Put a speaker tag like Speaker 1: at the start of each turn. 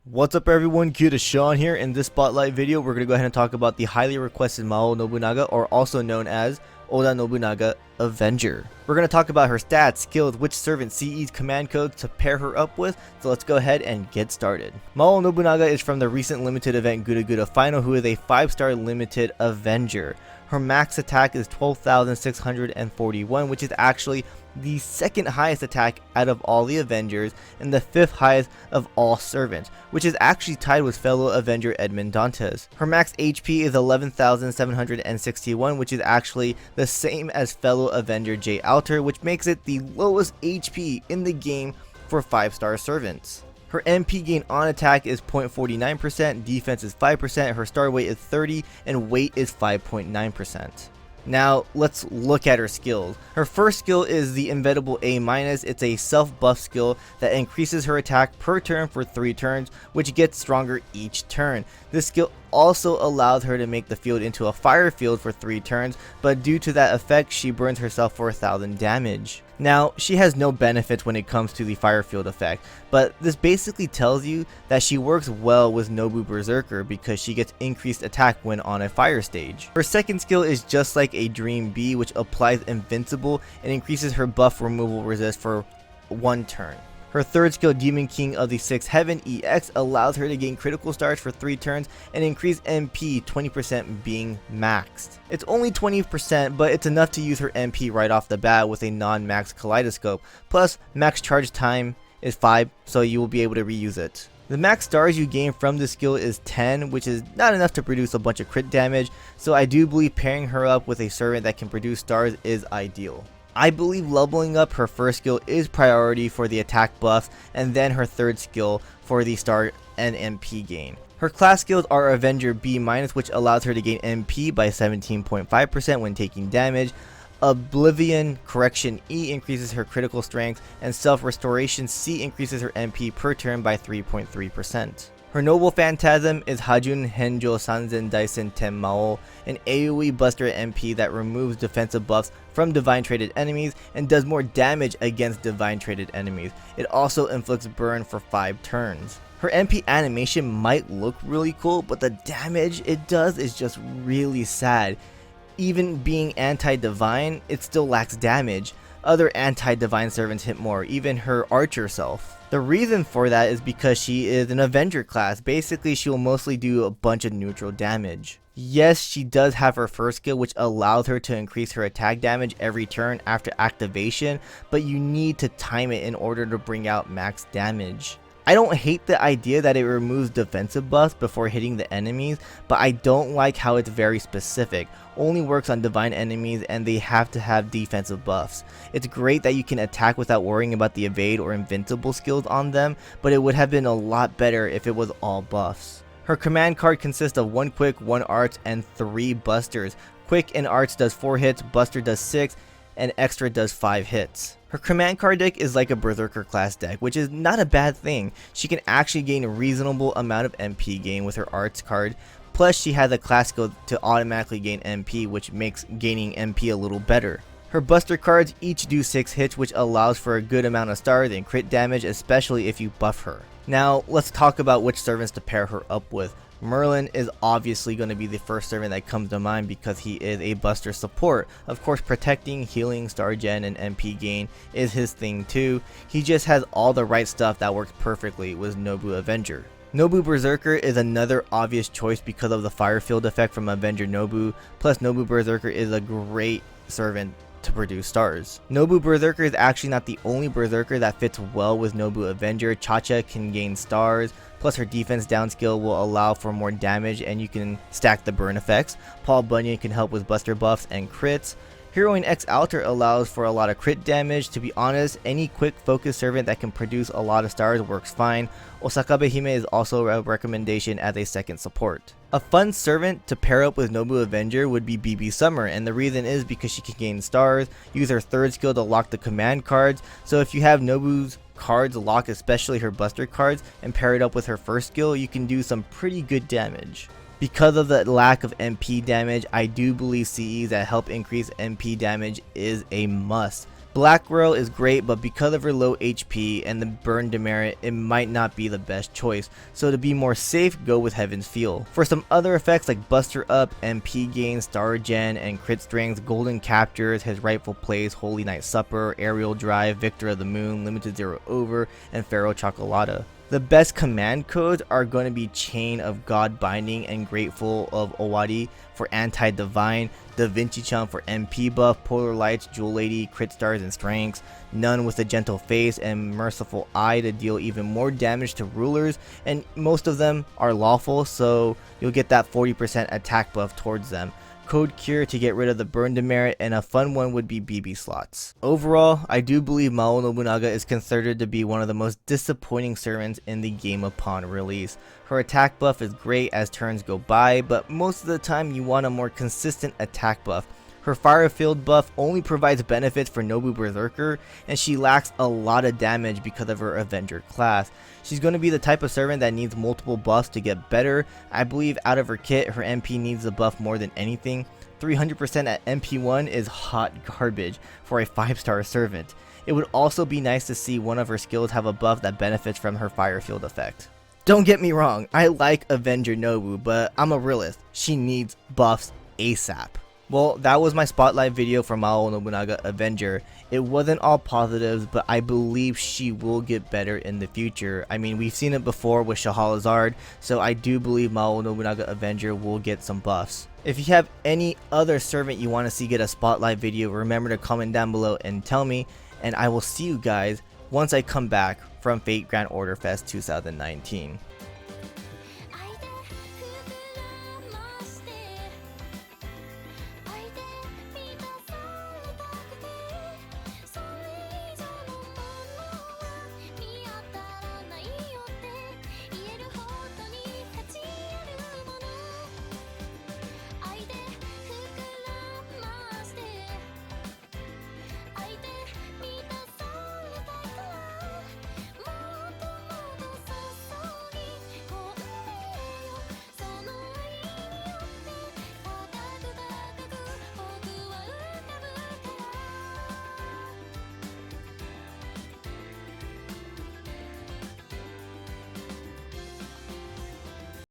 Speaker 1: What's up everyone, KitaSean here. In this spotlight video, we're going to go ahead and talk about the highly requested Mao Nobunaga, or also known as Oda Nobunaga Avenger. We're going to talk about her stats, skills, which servant CE's command codes to pair her up with, so let's go ahead and get started. Mao Nobunaga is from the recent limited event Guda Guda Final, who is a 5-star limited Avenger. Her max attack is 12,641, which is actually the second highest attack out of all the Avengers and the 5th highest of all servants, which is actually tied with fellow Avenger Edmond Dantes. Her max HP is 11,761, which is actually the same as fellow Avenger Jay Alter, which makes it the lowest HP in the game for 5-star servants. Her MP gain on attack is 0.49%, defense is 5%, her star weight is 30, and weight is 5.9%. Now, let's look at her skills. Her first skill is the Inevitable A-. It's a self-buff skill that increases her attack per turn for 3 turns, which gets stronger each turn. This skill also allows her to make the field into a fire field for 3 turns, but due to that effect, she burns herself for 1,000 damage. Now, she has no benefits when it comes to the fire field effect, but this basically tells you that she works well with Nobu Berserker because she gets increased attack when on a fire stage. Her second skill is just like a Dream B, which applies Invincible and increases her buff removal resist for 1 turn. Her third skill, Demon King of the 6th Heaven EX, allows her to gain critical stars for 3 turns and increase MP 20% being maxed. It's only 20%, but it's enough to use her MP right off the bat with a non-max Kaleidoscope. Plus, max charge time is 5, so you will be able to reuse it. The max stars you gain from this skill is 10, which is not enough to produce a bunch of crit damage, so I do believe pairing her up with a servant that can produce stars is ideal. I believe leveling up her first skill is priority for the attack buffs, and then her third skill for the star and MP gain. Her class skills are Avenger B-, which allows her to gain MP by 17.5% when taking damage. Oblivion Correction E increases her critical strength, and Self Restoration C increases her MP per turn by 3.3%. Her Noble Phantasm is Hajun Henjo Sanzen Daisen Ten Mao, an AoE buster MP that removes defensive buffs from divine traded enemies and does more damage against divine traded enemies. It also inflicts burn for 5 turns. Her MP animation might look really cool, but the damage it does is just really sad. Even being anti-divine, it still lacks damage. Other anti-divine servants hit more, even her archer self. The reason for that is because she is an Avenger class. Basically, she will mostly do a bunch of neutral damage. Yes, she does have her first skill, which allows her to increase her attack damage every turn after activation, but you need to time it in order to bring out max damage. I don't hate the idea that it removes defensive buffs before hitting the enemies, but I don't like how it's very specific. Only works on divine enemies and they have to have defensive buffs. It's great that you can attack without worrying about the evade or invincible skills on them, but it would have been a lot better if it was all buffs. Her command card consists of 1 quick, 1 arts, and 3 busters. Quick and arts does 4 hits, buster does 6, and extra does 5 hits. Her command card deck is like a Berserker class deck, which is not a bad thing. She can actually gain a reasonable amount of MP gain with her arts card, plus she has a class skill to automatically gain MP, which makes gaining MP a little better. Her buster cards each do 6 hits, which allows for a good amount of stars and crit damage, especially if you buff her. Now let's talk about which servants to pair her up with. Merlin is obviously going to be the first servant that comes to mind because he is a buster support. Of course, protecting, healing, star gen, and MP gain is his thing too. He just has all the right stuff that works perfectly with Nobu Avenger. Nobu Berserker is another obvious choice because of the fire field effect from Avenger Nobu, plus Nobu Berserker is a great servant to produce stars. Nobu Berserker is actually not the only Berserker that fits well with Nobu Avenger. Chacha can gain stars, plus her defense down skill will allow for more damage and you can stack the burn effects. Paul Bunyan can help with buster buffs and crits. Heroine X Alter allows for a lot of crit damage. To be honest, any quick focus servant that can produce a lot of stars works fine. Osakabe Hime is also a recommendation as a second support. A fun servant to pair up with Nobu Avenger would be BB Summer, and the reason is because she can gain stars, use her third skill to lock the command cards, so if you have Nobu's cards locked, especially her buster cards, and pair it up with her first skill, you can do some pretty good damage. Because of the lack of MP damage, I do believe CEs that help increase MP damage is a must. Black Royal is great, but because of her low HP and the burn demerit, it might not be the best choice, so to be more safe, go with Heaven's Feel. For some other effects like Buster Up, MP Gain, Star Gen, and Crit Strength, Golden Captures, His Rightful Place, Holy Night Supper, Aerial Drive, Victor of the Moon, Limited Zero Over, and Pharaoh Chocolata. The best command codes are going to be Chain of God Binding and Grateful of Owari for Anti-Divine, Da Vinci-chan for MP buff, Polar Lights, Jewel Lady, Crit Stars and Strengths, Nun with a Gentle Face, and Merciful Eye to deal even more damage to rulers, and most of them are lawful, so you'll get that 40% attack buff towards them. Code Cure to get rid of the burn demerit, and a fun one would be BB slots. Overall, I do believe Mao Nobunaga is considered to be one of the most disappointing servants in the game upon release. Her attack buff is great as turns go by, but most of the time you want a more consistent attack buff. Her Fire Field buff only provides benefits for Nobu Berserker, and she lacks a lot of damage because of her Avenger class. She's going to be the type of servant that needs multiple buffs to get better. I believe out of her kit, her MP needs the buff more than anything. 300% at MP1 is hot garbage for a 5-star servant. It would also be nice to see one of her skills have a buff that benefits from her Fire Field effect. Don't get me wrong, I like Avenger Nobu, but I'm a realist. She needs buffs ASAP. Well, that was my spotlight video for Mao Nobunaga Avenger. It wasn't all positives, but I believe she will get better in the future. I mean, we've seen it before with Shahrazad, so I do believe Mao Nobunaga Avenger will get some buffs. If you have any other servant you want to see get a spotlight video, remember to comment down below and tell me, and I will see you guys once I come back from Fate Grand Order Fest 2019.